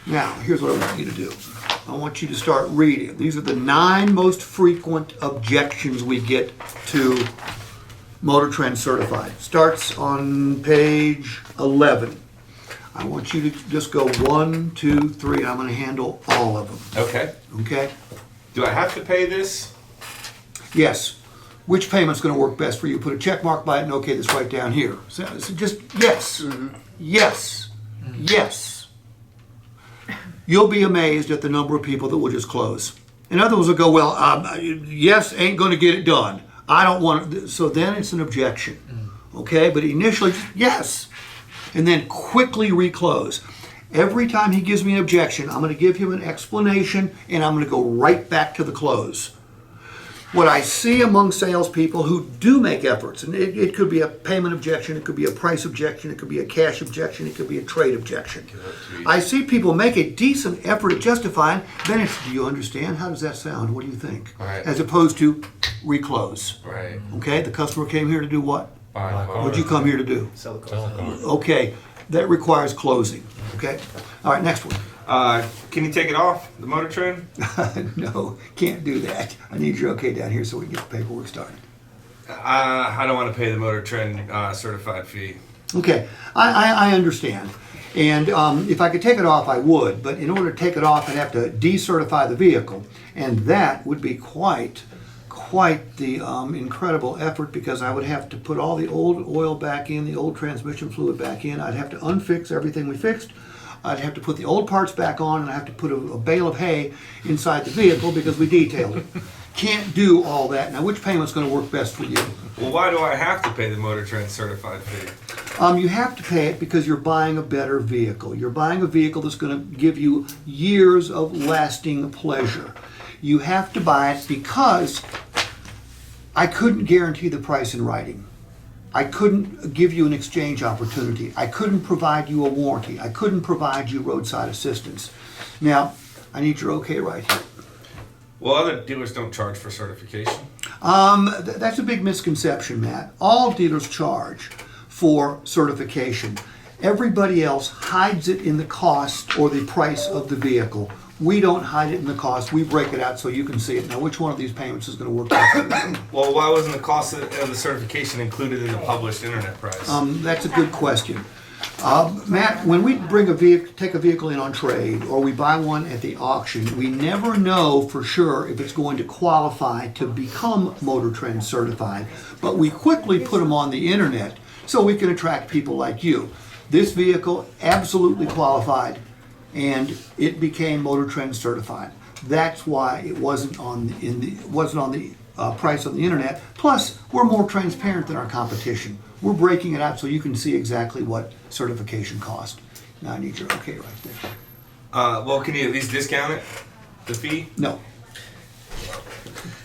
Now, here's what I want you to do. I want you to start reading. These are the 9 most frequent objections we get to MotorTrend Certified. Starts on page 11. I want you to just go 1, 2, 3, and I'm going to handle all of them. Okay. Okay? Do I have to pay this? Yes. Which payment's going to work best for you? Put a check mark by it and okay this right down here. So just yes. Yes. Yes. You'll be amazed at the number of people that will just close. And others will go, well, yes ain't going to get it done. I don't want it. So then it's an objection. Okay? But initially, yes. And then quickly reclose. Every time he gives me an objection, I'm going to give him an explanation and I'm going to go right back to the close. What I see among salespeople who do make efforts, and it could be a payment objection, it could be a price objection, it could be a cash objection, it could be a trade objection. I see people make a decent effort at justifying, then it's, do you understand? How does that sound? What do you think? Right. As opposed to reclose. Right. Okay, the customer came here to do what? Buy a car. What'd you come here to do? Sell the car. Okay, that requires closing. Okay? All right, next one. Can you take it off, the MotorTrend? No, can't do that. I need your okay down here so we can get the paperwork started. I don't want to pay the MotorTrend certified fee. Okay, I understand. And if I could take it off, I would. But in order to take it off, I'd have to decertify the vehicle. And that would be quite the incredible effort because I would have to put all the old oil back in, the old transmission fluid back in. I'd have to unfix everything we fixed. I'd have to put the old parts back on, and I have to put a bale of hay inside the vehicle because we detailed it. Can't do all that. Now, which payment's going to work best for you? Well, why do I have to pay the MotorTrend certified fee? You have to pay it because you're buying a better vehicle. You're buying a vehicle that's going to give you years of lasting pleasure. You have to buy it because I couldn't guarantee the price in writing. I couldn't give you an exchange opportunity. I couldn't provide you a warranty. I couldn't provide you roadside assistance. Now, I need your okay right here. Well, other dealers don't charge for certification. That's a big misconception, Matt. All dealers charge for certification. Everybody else hides it in the cost or the price of the vehicle. We don't hide it in the cost. We break it out so you can see it. Now, which one of these payments is going to work best for you? Well, why wasn't the cost of the certification included in the published internet price? That's a good question. Matt, when we take a vehicle in on trade or we buy one at the auction, we never know for sure if it's going to qualify to become MotorTrend certified, but we quickly put them on the internet so we can attract people like you. This vehicle absolutely qualified and it became MotorTrend certified. That's why it wasn't on the price on the internet. Plus, we're more transparent than our competition. We're breaking it out so you can see exactly what certification cost. Now I need your okay right there. Well, can you at least discount it, the fee? No.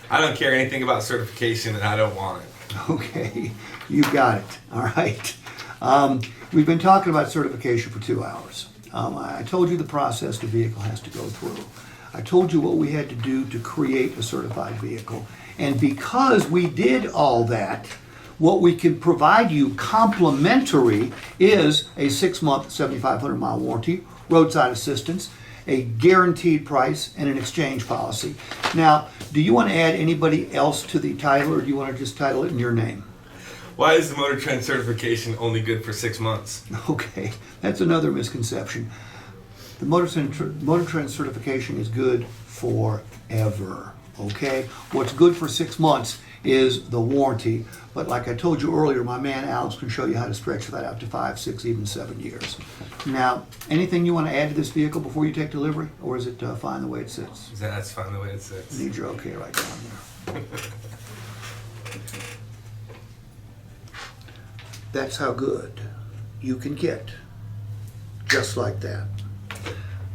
I don't care anything about certification and I don't want it. Okay, you got it. All right. We've been talking about certification for 2 hours. I told you the process the vehicle has to go through. I told you what we had to do to create a certified vehicle. And because we did all that, what we can provide you complimentary is a 6-month, 7,500-mile warranty, roadside assistance, a guaranteed price, and an exchange policy. Now, do you want to add anybody else to the title, or do you want to just title it in your name? Why is the MotorTrend certification only good for 6 months? Okay, that's another misconception. The MotorTrend certification is good forever, okay? What's good for 6 months is the warranty, but like I told you earlier, my man Alex can show you how to stretch that out to 5, 6, even 7 years. Now, anything you want to add to this vehicle before you take delivery, or is it fine the way it sits? That's fine the way it sits. I need your okay right down there. That's how good you can get, just like that.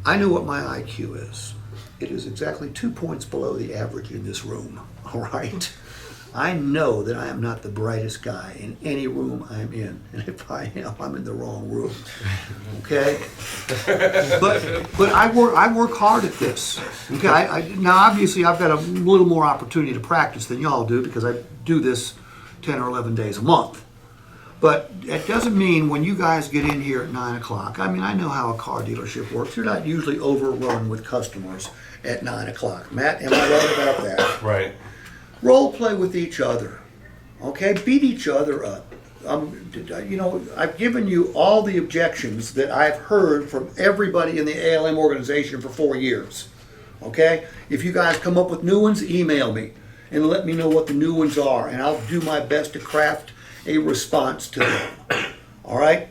I know what my IQ is. It is exactly 2 points below the average in this room, all right? I know that I am not the brightest guy in any room I'm in, and if I am, I'm in the wrong room, okay? But I work hard at this, okay? Now, obviously, I've got a little more opportunity to practice than y'all do because I do this 10 or 11 days a month. But it doesn't mean when you guys get in here at 9 o'clock, I mean, I know how a car dealership works. You're not usually overrun with customers at 9 o'clock. Matt, am I right about that? Right. Role play with each other. Okay? Beat each other up. You know, I've given you all the objections that I've heard from everybody in the ALM organization for 4 years. Okay? If you guys come up with new ones, email me and let me know what the new ones are, and I'll do my best to craft a response to them. All right?